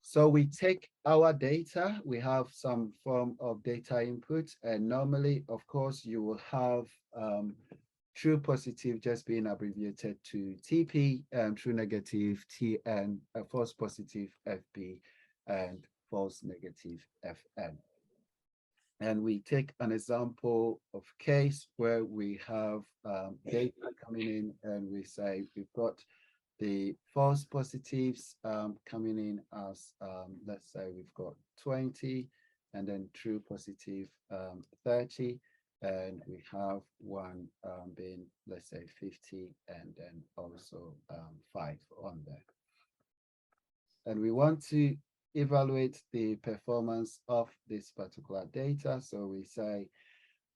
So we take our data, we have some form of data input, and normally, of course, you will have true positive just being abbreviated to TP, true negative TN, false positive FP, and false negative FN. And we take an example of case where we have data coming in, and we say we've got the false positives coming in as, let's say we've got 20, and then true positive 30, and we have one being, let's say 50, and then also 5 on there. And we want to evaluate the performance of this particular data. So we say,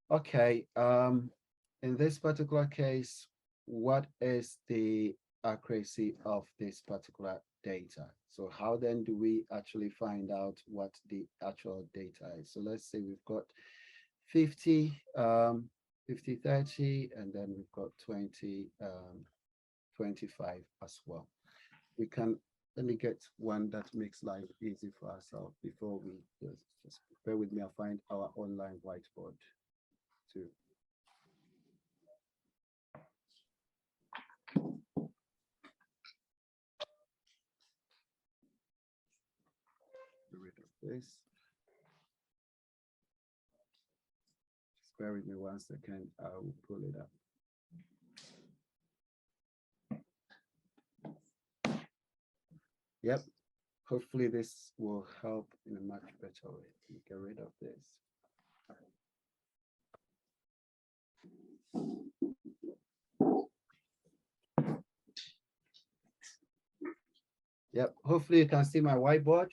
okay, in this particular case, what is the accuracy of this particular data? So how then do we actually find out what the actual data is? So let's say we've got 50, 50, 30, and then we've got 20, 25 as well. We can, let me get one that makes life easy for ourselves before we just bear with me. I'll find our online whiteboard too. Get rid of this. Just bear with me 1 second. I will pull it up. Yep. Hopefully this will help in a much better way. Get rid of this. Yep. Hopefully you can see my whiteboard.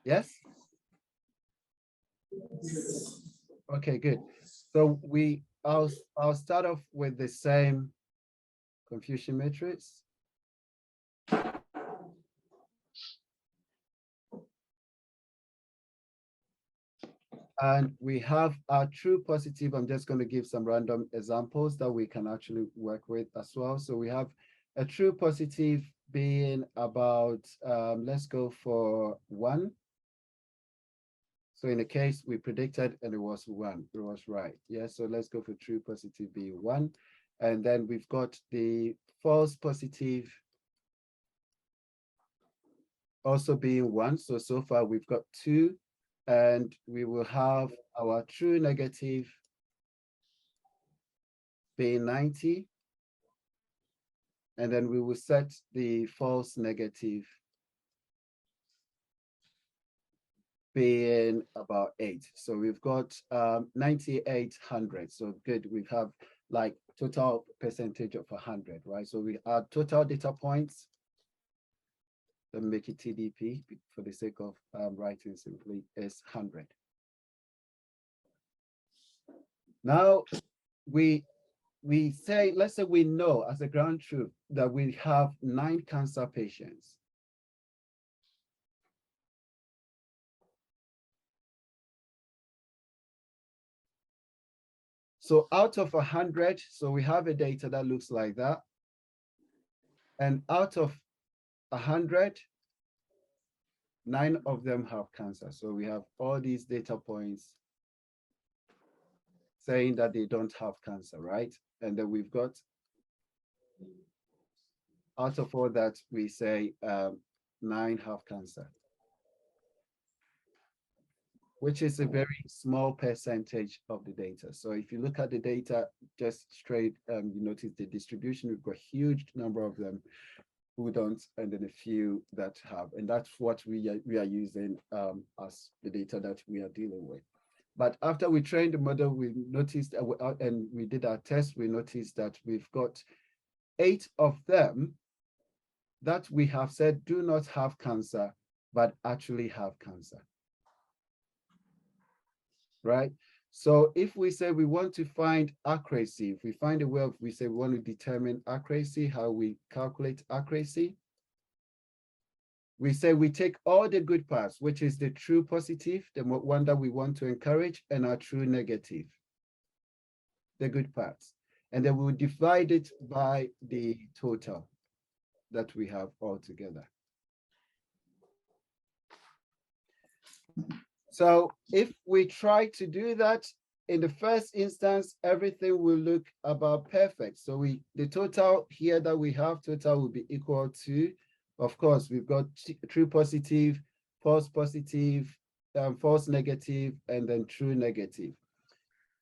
Yes? Okay, good. So I'll start off with the same confusion matrix. And we have our true positive. I'm just going to give some random examples that we can actually work with as well. So we have a true positive being about, let's go for 1. So in the case we predicted and it was 1, it was right. Yeah, so let's go for true positive being 1. And then we've got the false positive also being 1. So far we've got 2, and we will have our true negative being 90. And then we will set the false negative being about 8. So we've got 9,800. So good, we have like total percentage of 100, right? So we add total data points. Let me make it TDP for the sake of writing simply is 100. Now we say, let's say we know as a ground truth that we have 9 cancer patients. So out of 100, so we have a data that looks like that. And out of 100, 9 of them have cancer. So we have all these data points saying that they don't have cancer, right? And then we've got, out of all that, we say 9 have cancer, which is a very small percentage of the data. So if you look at the data just straight, you notice the distribution, we've got a huge number of them who don't, and then a few that have, and that's what we are using as the data that we are dealing with. But after we trained the model, we noticed, and we did our test, we noticed that we've got 8 of them that we have said do not have cancer, but actually have cancer. Right? So if we say we want to find accuracy, if we find a way of, we say we want to determine accuracy, how we calculate accuracy, we say we take all the good parts, which is the true positive, the one that we want to encourage, and our true negative, the good parts. And then we'll divide it by the total that we have altogether. So if we try to do that, in the first instance, everything will look about perfect. So the total here that we have, total will be equal to, of course, we've got true positive, false positive, false negative, and then true negative.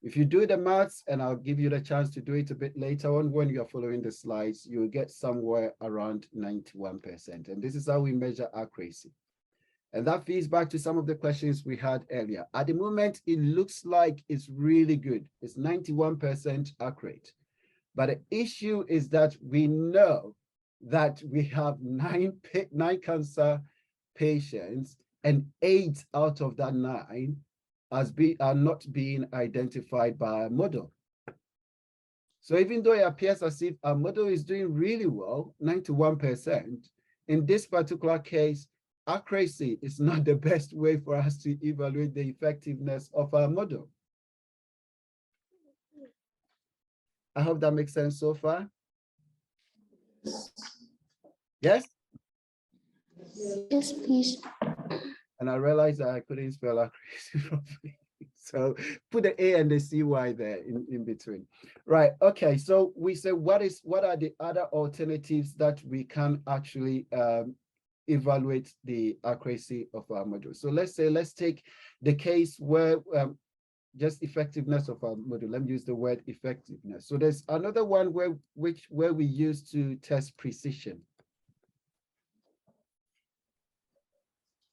If you do the maths, and I'll give you the chance to do it a bit later on when you're following the slides, you'll get somewhere around 91%. And this is how we measure accuracy. And that feeds back to some of the questions we had earlier. At the moment, it looks like it's really good. It's 91% accurate. But the issue is that we know that we have nine cancer patients, and 8 out of that 9 are not being identified by our model. So even though it appears as if our model is doing really well, 91%, in this particular case, accuracy is not the best way for us to evaluate the effectiveness of our model. I hope that makes sense so far. Yes? Yes, please. And I realized that I couldn't spell accuracy properly. So put the A and the CY there in between. Right, okay, so we say what are the other alternatives that we can actually evaluate the accuracy of our model. So let's take the case where just effectiveness of our model. Let me use the word effectiveness. So there's another one where we use to test precision.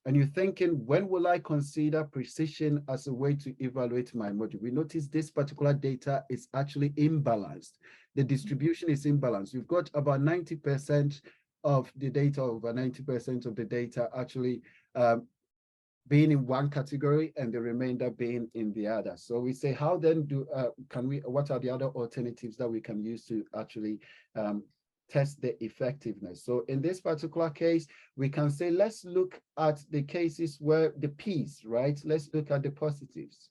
And you're thinking, when will I consider precision as a way to evaluate my model? We notice this particular data is actually imbalanced. The distribution is imbalanced. You've got about 90% of the data, over 90% of the data actually being in one category and the remainder being in the other. So we say, how then what are the other alternatives that we can use to actually test the effectiveness? So in this particular case, we can say, let's look at the cases where the P's, right? Let's look at the positives.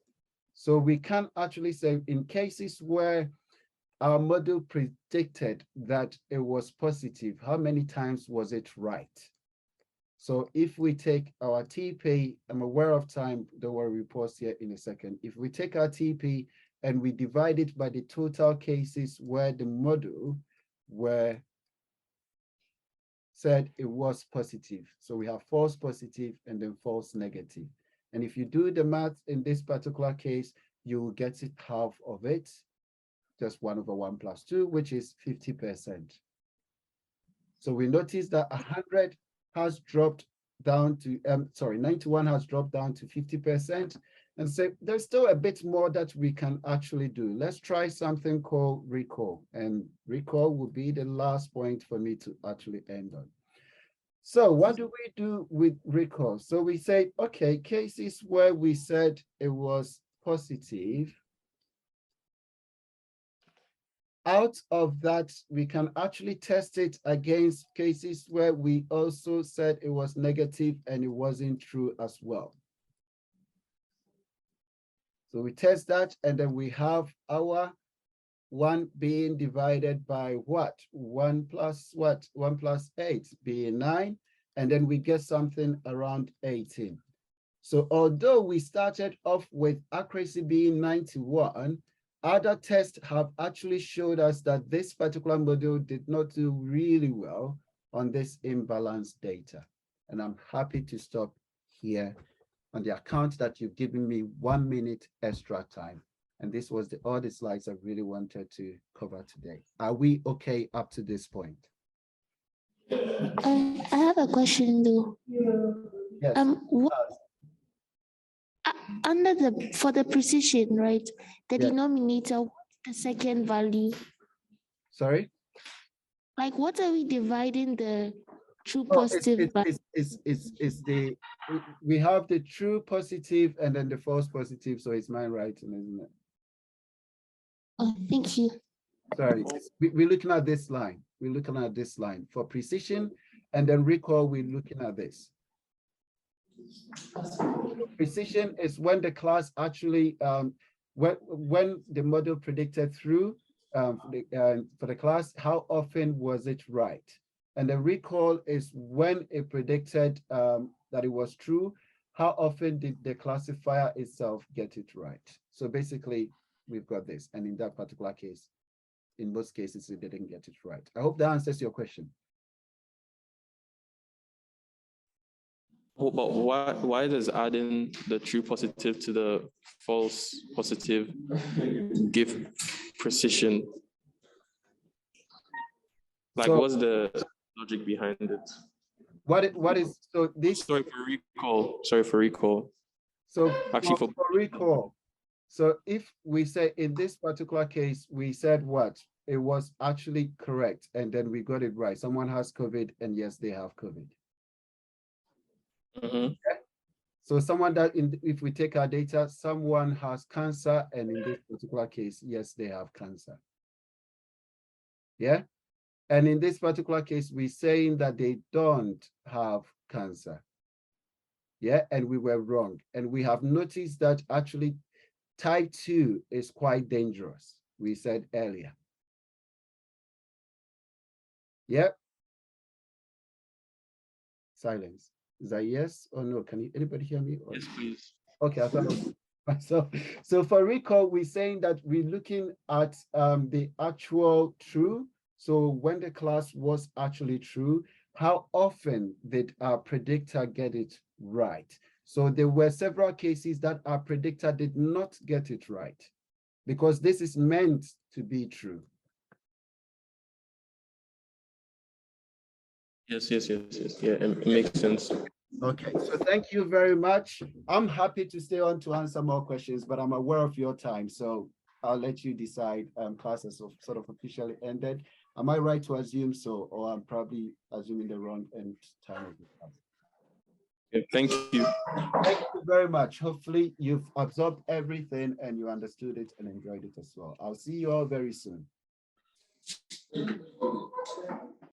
So we can actually say in cases where our model predicted that it was positive, how many times was it right? So if we take our TP, I'm aware of time, don't worry, we'll pause here in a second. If we take our TP and we divide it by the total cases where the model were said it was positive. So we have false positive and then false negative. And if you do the math in this particular case, you will get it half of it, just 1/1 + 2, which is 50%. So we notice that 100 has dropped down to, 91 has dropped down to 50%. And so there's still a bit more that we can actually do. Let's try something called recall. And recall will be the last point for me to actually end on. So what do we do with recall? So we say, okay, cases where we said it was positive, out of that, we can actually test it against cases where we also said it was negative and it wasn't true as well. So we test that, and then we have our 1 being divided by what? 1 plus what? 1 plus 8 being 9, and then we get something around 18. So although we started off with accuracy being 91, other tests have actually showed us that this particular model did not do really well on this imbalanced data. And I'm happy to stop here on the account that you've given me 1 minute extra time. And this was all the slides I really wanted to cover today. Are we okay up to this point? I have a question though. Yes. For the precision, right? The Yes. denominator, what's the second value? Sorry? Like, what are we dividing the true positive by? We have the true positive and then the false positive. So it's mine writing, isn't it? Oh, thank you. Sorry, we're looking at this line. We're looking at this line for precision, and then recall, we're looking at this. Precision is when the class actually, when the model predicted through for the class, how often was it right? And the recall is when it predicted that it was true, how often did the classifier itself get it right? So basically, we've got this, and in that particular case, in most cases, it didn't get it right. I hope that answers your question. But why does adding the true positive to the false positive give precision? Like, so, what's the logic behind it? What is so this? Sorry for recall. So actually for recall. So if we say in this particular case, we said what? It was actually correct, and then we got it right. Someone has COVID, and yes, they have COVID. Mm-hmm. Okay? So someone that, if we take our data, someone has cancer, and in this particular case, yes, they have cancer. Yeah? And in this particular case, we're saying that they don't have cancer. Yeah, and we were wrong. And we have noticed that actually type 2 is quite dangerous, we said earlier. Yep. Silence. Is that yes or no? Can anybody hear me? Yes, please. Okay, I thought it was myself. So for recall, we're saying that we're looking at the actual true. So when the class was actually true, how often did our predictor get it right? So there were several cases that our predictor did not get it right, because this is meant to be true. Yes. Yeah, it makes sense. Okay, so thank you very much. I'm happy to stay on to answer more questions, but I'm aware of your time, so I'll let you decide. Class has sort of officially ended. Am I right to assume so, or I'm probably assuming the wrong end time of the class? Yeah, thank you. Thank you very much. Hopefully you've absorbed everything and you understood it and enjoyed it as well. I'll see you all very soon.